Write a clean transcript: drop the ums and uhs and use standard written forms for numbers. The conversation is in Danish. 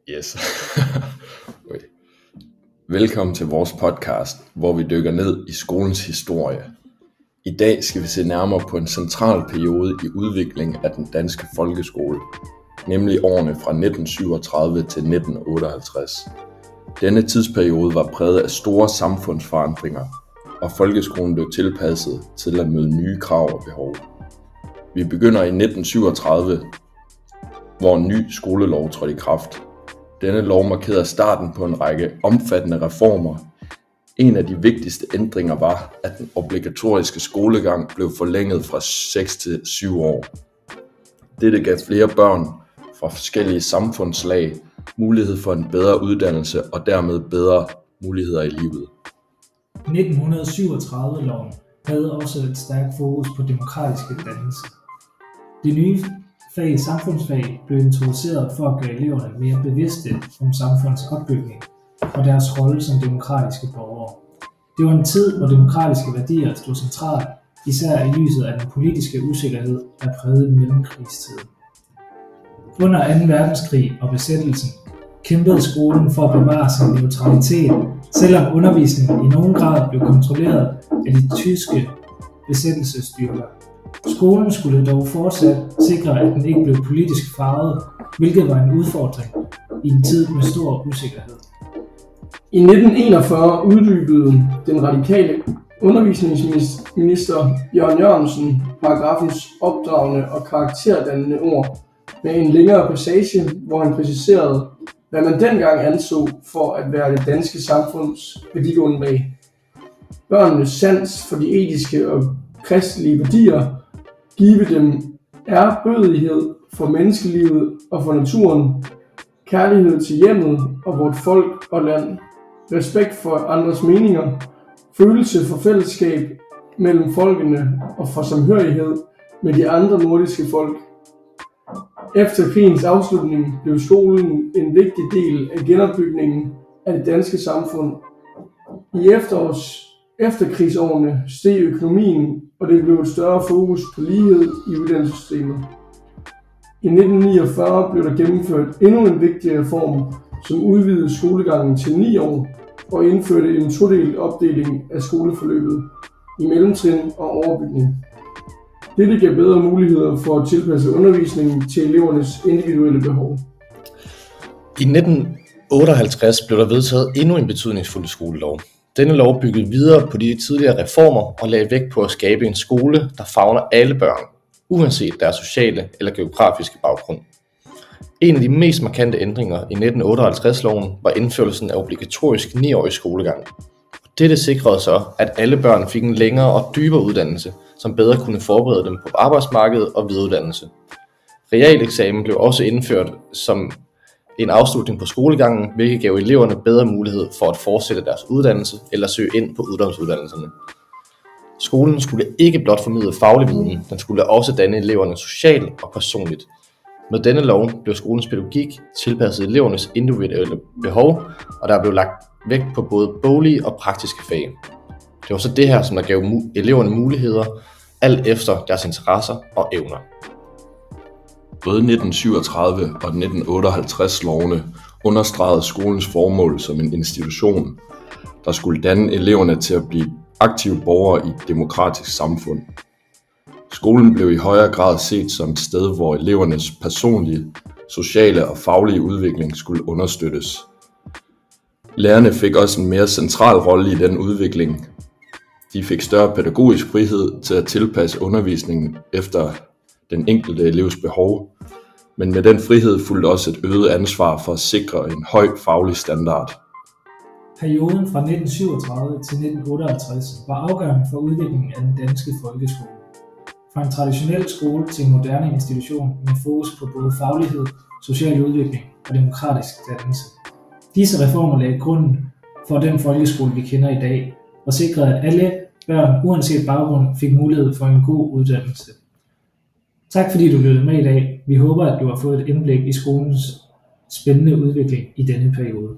Yes. Okay. Velkommen til vores podcast, hvor vi dykker ned i skolens historie. I dag skal vi se nærmere på en central periode i udviklingen af den danske folkeskole, nemlig årene fra 1937 til 1958. Denne tidsperiode var præget af store samfundsforandringer, og folkeskolen blev tilpasset til at møde nye krav og behov. Vi begynder i 1937, hvor en ny skolelov trådte i kraft. Denne lov markerede starten på en række omfattende reformer. En af de vigtigste ændringer var, at den obligatoriske skolegang blev forlænget fra 6 til 7 år. Dette gav flere børn fra forskellige samfundslag mulighed for en bedre uddannelse og dermed bedre muligheder i livet. 1937-loven havde også et stærkt fokus på demokratiske dannelse. Det nye fag samfundsfag blev introduceret for at gøre eleverne mere bevidste om samfundets opbygning og deres rolle som demokratiske borgere. Det var en tid, hvor demokratiske værdier stod centralt, især i lyset af den politiske usikkerhed, der prægede mellemkrigstiden. Under 2. verdenskrig og besættelsen kæmpede skolen for at bevare sin neutralitet, selvom undervisningen i nogen grad blev kontrolleret af de tyske besættelsesstyrker. Skolen skulle dog fortsat sikre, at den ikke blev politisk farvet, hvilket var en udfordring i en tid med stor usikkerhed. I 1941 uddybede den radikale undervisningsminister Jørgen Jørgensen paragraffens opdragende og karakterdannende ord med en længere passage, hvor han præciserede, hvad man dengang anså for at være det danske samfunds værdigrundlag. Børnenes sans for de etiske og kristelige værdier, give dem ærbødighed for menneskelivet og for naturen, kærlighed til hjemmet og vort folk og land, respekt for andres meninger, følelse for fællesskab mellem folkene og for samhørighed med de andre nordiske folk. Efter krigens afslutning blev skolen en vigtig del af genopbygningen af det danske samfund. I efterkrigsårene steg økonomien, og det blev et større fokus på lighed i uddannelsessystemet. I 1949 blev der gennemført endnu en vigtig reform, som udvidede skolegangen til 9 år og indførte en todelt opdeling af skoleforløbet i mellemtrin og overbygning. Dette gav bedre muligheder for at tilpasse undervisningen til elevernes individuelle behov. I 1958 blev der vedtaget endnu en betydningsfuld skolelov. Denne lov byggede videre på de tidligere reformer og lagde vægt på at skabe en skole, der favner alle børn, uanset deres sociale eller geografiske baggrund. En af de mest markante ændringer i 1958-loven var indførelsen af obligatorisk 9-årig skolegang. Dette sikrede så, at alle børn fik en længere og dybere uddannelse, som bedre kunne forberede dem på arbejdsmarkedet og videreuddannelse. Realeksamen blev også indført som en afslutning på skolegangen, hvilket gav eleverne bedre mulighed for at fortsætte deres uddannelse eller søge ind på ungdomsuddannelserne. Skolen skulle ikke blot formidle faglig viden, den skulle også danne eleverne socialt og personligt. Med denne lov blev skolens pædagogik tilpasset elevernes individuelle behov, og der blev lagt vægt på både boglige og praktiske fag. Det var så det her, som der gav eleverne muligheder, alt efter deres interesser og evner. Både 1937 og 1958 lovene understregede skolens formål som en institution, der skulle danne eleverne til at blive aktive borgere i et demokratisk samfund. Skolen blev i højere grad set som et sted, hvor elevernes personlige, sociale og faglige udvikling skulle understøttes. Lærerne fik også en mere central rolle i den udvikling. De fik større pædagogisk frihed til at tilpasse undervisningen efter den enkelte elevs behov, men med den frihed fulgte også et øget ansvar for at sikre en høj faglig standard. Perioden fra 1937 til 1958 var afgørende for udviklingen af den danske folkeskole. Fra en traditionel skole til en moderne institution med fokus på både faglighed, social udvikling og demokratisk dannelse. Disse reformer lagde grunden for den folkeskole, vi kender i dag, og sikrede, at alle børn, uanset baggrund, fik mulighed for en god uddannelse. Tak fordi du lyttede med i dag. Vi håber, at du har fået et indblik i skolens spændende udvikling i denne periode.